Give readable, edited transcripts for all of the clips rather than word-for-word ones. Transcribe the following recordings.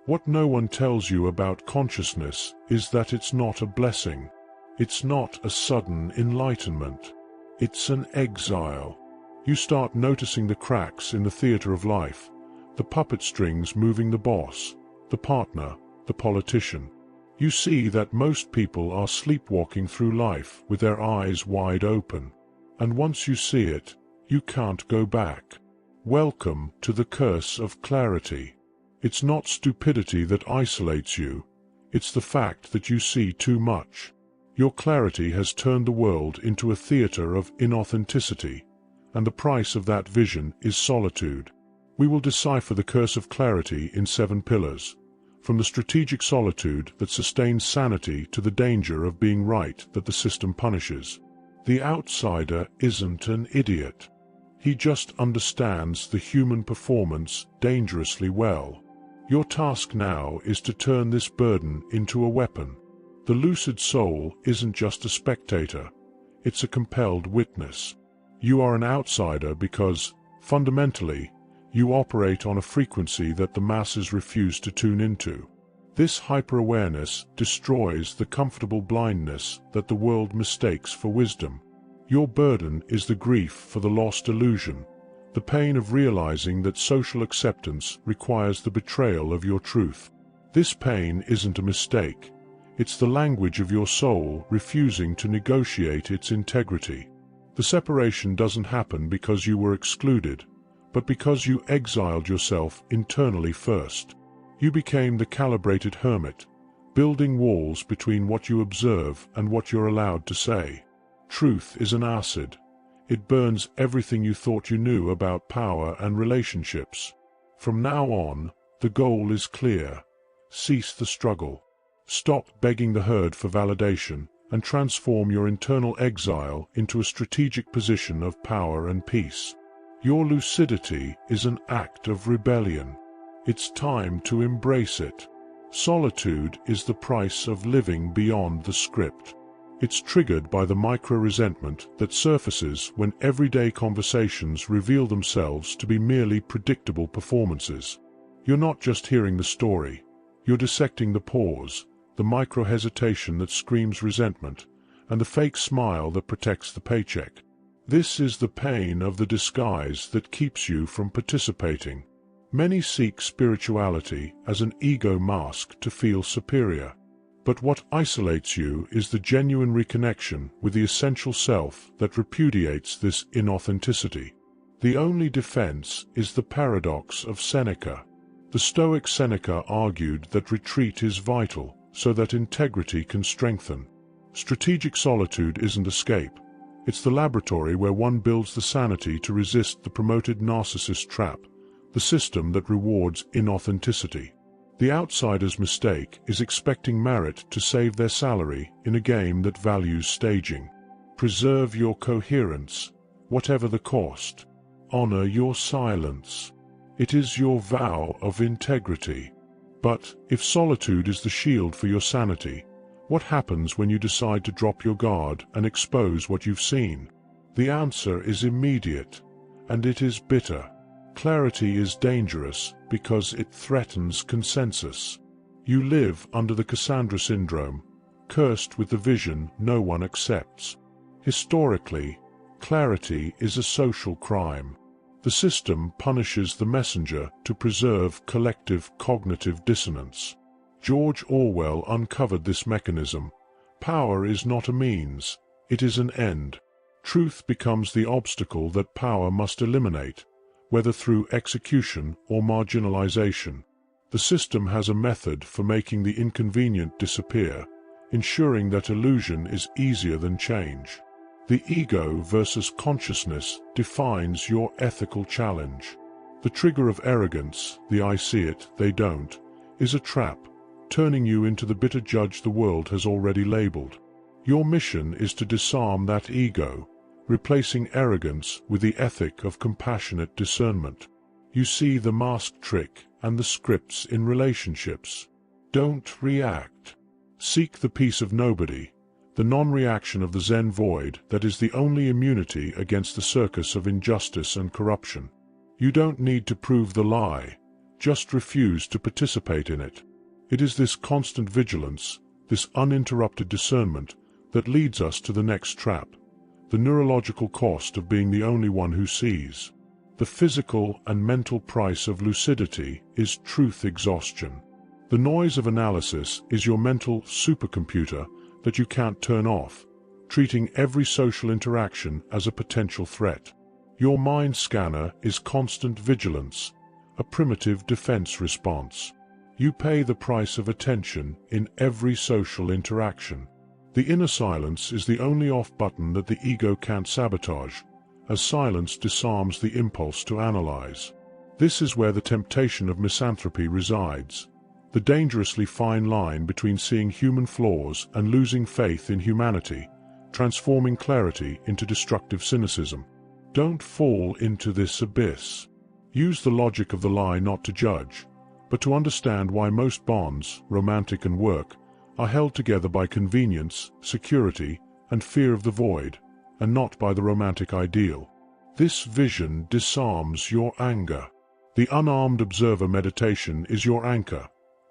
What no one tells you about consciousness is that it's not a blessing. It's not a sudden enlightenment. It's an exile. You start noticing the cracks in the theater of life, the puppet strings moving the boss, the partner, the politician. You see that most people are sleepwalking through life with their eyes wide open. And once you see it, you can't go back. Welcome to the curse of clarity. It's not stupidity that isolates you. It's the fact that you see too much. Your clarity has turned the world into a theater of inauthenticity, and the price of that vision is solitude. We will decipher the curse of clarity in 7 pillars, from the strategic solitude that sustains sanity to the danger of being right that the system punishes. The outsider isn't an idiot. He just understands the human performance dangerously well. Your task now is to turn this burden into a weapon. The lucid soul isn't just a spectator, it's a compelled witness. You are an outsider because, fundamentally, you operate on a frequency that the masses refuse to tune into. This hyper-awareness destroys the comfortable blindness that the world mistakes for wisdom. Your burden is the grief for the lost illusion, the pain of realizing that social acceptance requires the betrayal of your truth. This pain isn't a mistake. It's the language of your soul refusing to negotiate its integrity. The separation doesn't happen because you were excluded, but because you exiled yourself internally first. You became the calibrated hermit, building walls between what you observe and what you're allowed to say. Truth is an acid. It burns everything you thought you knew about power and relationships. From now on, the goal is clear. Cease the struggle. Stop begging the herd for validation and transform your internal exile into a strategic position of power and peace. Your lucidity is an act of rebellion. It's time to embrace it. Solitude is the price of living beyond the script. It's triggered by the micro-resentment that surfaces when everyday conversations reveal themselves to be merely predictable performances. You're not just hearing the story, you're dissecting the pause, the micro-hesitation that screams resentment, and the fake smile that protects the paycheck. This is the pain of the disguise that keeps you from participating. Many seek spirituality as an ego mask to feel superior. But what isolates you is the genuine reconnection with the essential self that repudiates this inauthenticity. The only defense is the paradox of Seneca. The Stoic Seneca argued that retreat is vital so that integrity can strengthen. Strategic solitude isn't escape. It's the laboratory where one builds the sanity to resist the promoted narcissist trap, the system that rewards inauthenticity. The outsider's mistake is expecting merit to save their salary in a game that values staging. Preserve your coherence, whatever the cost. Honor your silence. It is your vow of integrity. But if solitude is the shield for your sanity, what happens when you decide to drop your guard and expose what you've seen? The answer is immediate, and it is bitter. Clarity is dangerous because it threatens consensus. You live under the Cassandra syndrome, cursed with the vision no one accepts. Historically, clarity is a social crime. The system punishes the messenger to preserve collective cognitive dissonance. George Orwell uncovered this mechanism. Power is not a means, it is an end. Truth becomes the obstacle that power must eliminate, whether through execution or marginalization. The system has a method for making the inconvenient disappear, ensuring that illusion is easier than change. The ego versus consciousness defines your ethical challenge. The trigger of arrogance, the I see it, they don't, is a trap, turning you into the bitter judge the world has already labeled. Your mission is to disarm that ego, replacing arrogance with the ethic of compassionate discernment. You see the mask trick and the scripts in relationships. Don't react. Seek the peace of nobody, the non-reaction of the Zen void that is the only immunity against the circus of injustice and corruption. You don't need to prove the lie. just refuse to participate in it. It is this constant vigilance, this uninterrupted discernment, that leads us to the next trap, the neurological cost of being the only one who sees. The physical and mental price of lucidity is truth exhaustion. The noise of analysis is your mental supercomputer that you can't turn off, treating every social interaction as a potential threat. Your mind scanner is constant vigilance, a primitive defense response. You pay the price of attention in every social interaction. The inner silence is the only off button that the ego can't sabotage, as silence disarms the impulse to analyze. This is where the temptation of misanthropy resides, the dangerously fine line between seeing human flaws and losing faith in humanity, transforming clarity into destructive cynicism. Don't fall into this abyss. Use the logic of the lie not to judge, but to understand why most bonds, romantic and work, are held together by convenience, security, and fear of the void, and not by the romantic ideal. This vision disarms your anger. The unarmed observer meditation is your anchor,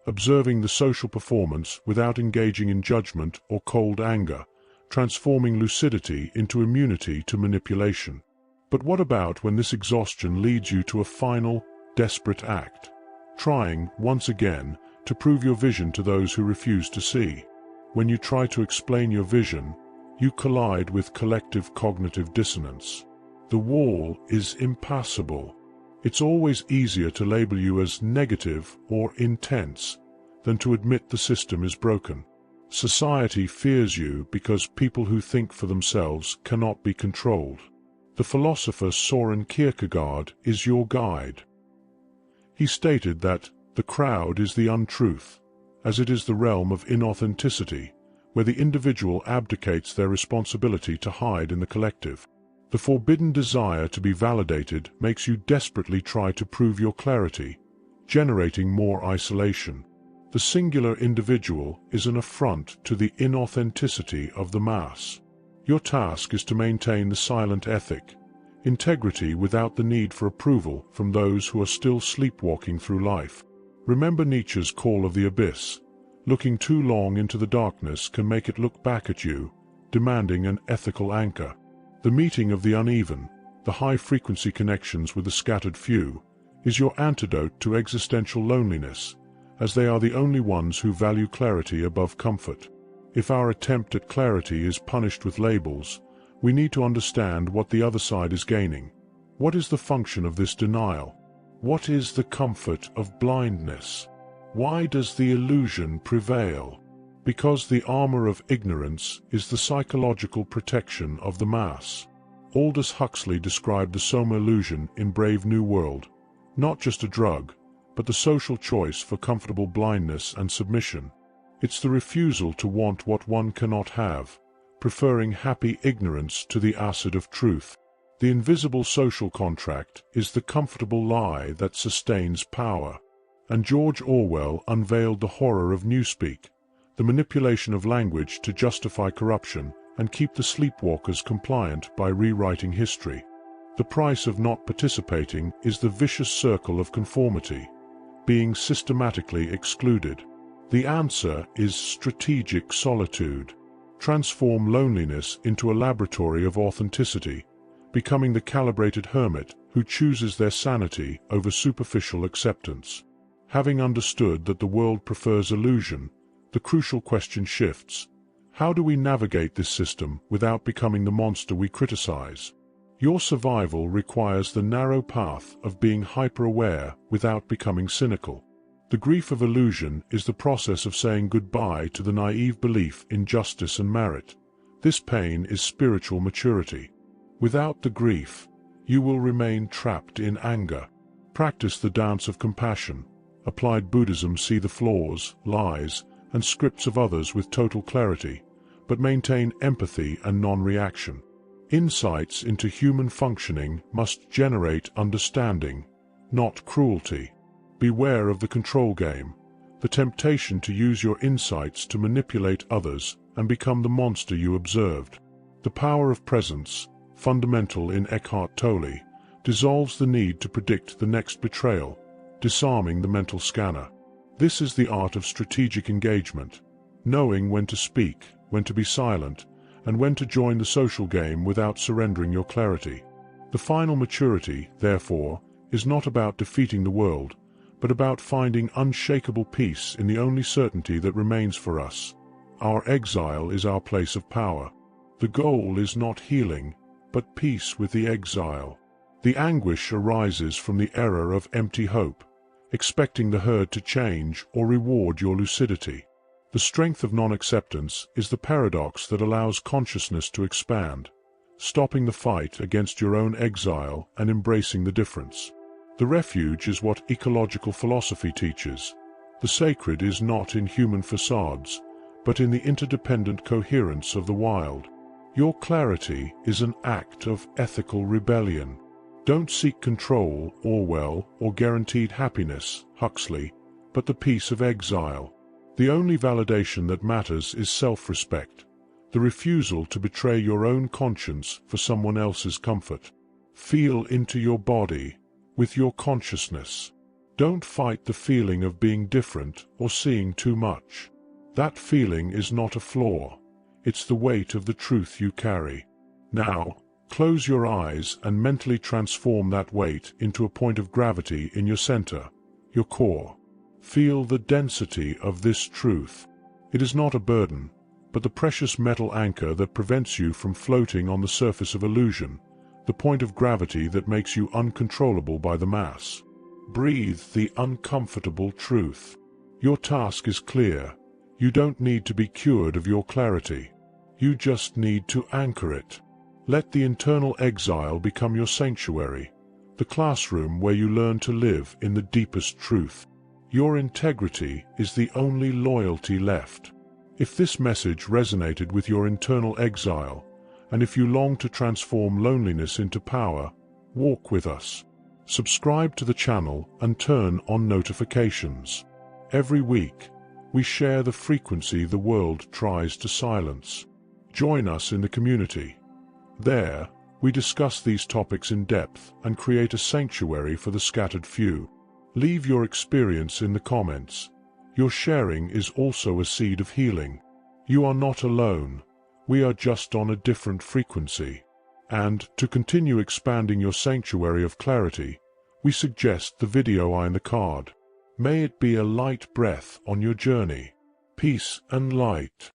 observing the social performance without engaging in judgment or cold anger, transforming lucidity into immunity to manipulation. But what about when this exhaustion leads you to a final, desperate act, trying, once again, to prove your vision to those who refuse to see? When you try to explain your vision, you collide with collective cognitive dissonance. The wall is impassable. It's always easier to label you as negative or intense than to admit the system is broken. Society fears you because people who think for themselves cannot be controlled. The philosopher Soren Kierkegaard is your guide. He stated that the crowd is the untruth, as it is the realm of inauthenticity, where the individual abdicates their responsibility to hide in the collective. The forbidden desire to be validated makes you desperately try to prove your clarity, generating more isolation. The singular individual is an affront to the inauthenticity of the mass. Your task is to maintain the silent ethic, integrity without the need for approval from those who are still sleepwalking through life. Remember Nietzsche's call of the abyss. Looking too long into the darkness can make it look back at you, demanding an ethical anchor. The meeting of the uneven, the high-frequency connections with the scattered few, is your antidote to existential loneliness, as they are the only ones who value clarity above comfort. If our attempt at clarity is punished with labels, we need to understand what the other side is gaining. What is the function of this denial? What is the comfort of blindness? Why does the illusion prevail? Because the armor of ignorance is the psychological protection of the mass. Aldous Huxley described the soma illusion in Brave New World, not just a drug, but the social choice for comfortable blindness and submission. It's the refusal to want what one cannot have, preferring happy ignorance to the acid of truth. The invisible social contract is the comfortable lie that sustains power. And George Orwell unveiled the horror of newspeak, the manipulation of language to justify corruption and keep the sleepwalkers compliant by rewriting history. The price of not participating is the vicious circle of conformity, being systematically excluded. The answer is strategic solitude. Transform loneliness into a laboratory of authenticity, becoming the calibrated hermit who chooses their sanity over superficial acceptance. Having understood that the world prefers illusion, the crucial question shifts. How do we navigate this system without becoming the monster we criticize? Your survival requires the narrow path of being hyper-aware without becoming cynical. The grief of illusion is the process of saying goodbye to the naive belief in justice and merit. This pain is spiritual maturity. Without the grief, you will remain trapped in anger. Practice the dance of compassion. Applied Buddhism see the flaws, lies, and scripts of others with total clarity, but maintain empathy and non-reaction. Insights into human functioning must generate understanding, not cruelty. Beware of the control game, the temptation to use your insights to manipulate others and become the monster you observed. The power of presence, fundamental in Eckhart Tolle, dissolves the need to predict the next betrayal, disarming the mental scanner. This is the art of strategic engagement, knowing when to speak, when to be silent, and when to join the social game without surrendering your clarity. The final maturity, therefore, is not about defeating the world, but about finding unshakable peace in the only certainty that remains for us. Our exile is our place of power. The goal is not healing, but peace with the exile. The anguish arises from the error of empty hope, expecting the herd to change or reward your lucidity. The strength of non-acceptance is the paradox that allows consciousness to expand, stopping the fight against your own exile and embracing the difference. The refuge is what ecological philosophy teaches. The sacred is not in human facades, but in the interdependent coherence of the wild. Your clarity is an act of ethical rebellion. Don't seek control, Orwell, or guaranteed happiness, Huxley, but the peace of exile. The only validation that matters is self-respect, the refusal to betray your own conscience for someone else's comfort. Feel into your body, with your consciousness. Don't fight the feeling of being different or seeing too much. That feeling is not a flaw. It's the weight of the truth you carry. Now, close your eyes and mentally transform that weight into a point of gravity in your center, your core. Feel the density of this truth. It is not a burden, but the precious metal anchor that prevents you from floating on the surface of illusion, the point of gravity that makes you uncontrollable by the mass. Breathe the uncomfortable truth. Your task is clear. You don't need to be cured of your clarity. You just need to anchor it. Let the internal exile become your sanctuary, the classroom where you learn to live in the deepest truth. Your integrity is the only loyalty left. If this message resonated with your internal exile, and if you long to transform loneliness into power, walk with us. Subscribe to the channel and turn on notifications. Every week, we share the frequency the world tries to silence. Join us in the community. There, we discuss these topics in depth and create a sanctuary for the scattered few. Leave your experience in the comments. Your sharing is also a seed of healing. You are not alone. We are just on a different frequency. And, to continue expanding your sanctuary of clarity, we suggest the video eye in the card. May it be a light breath on your journey. Peace and light.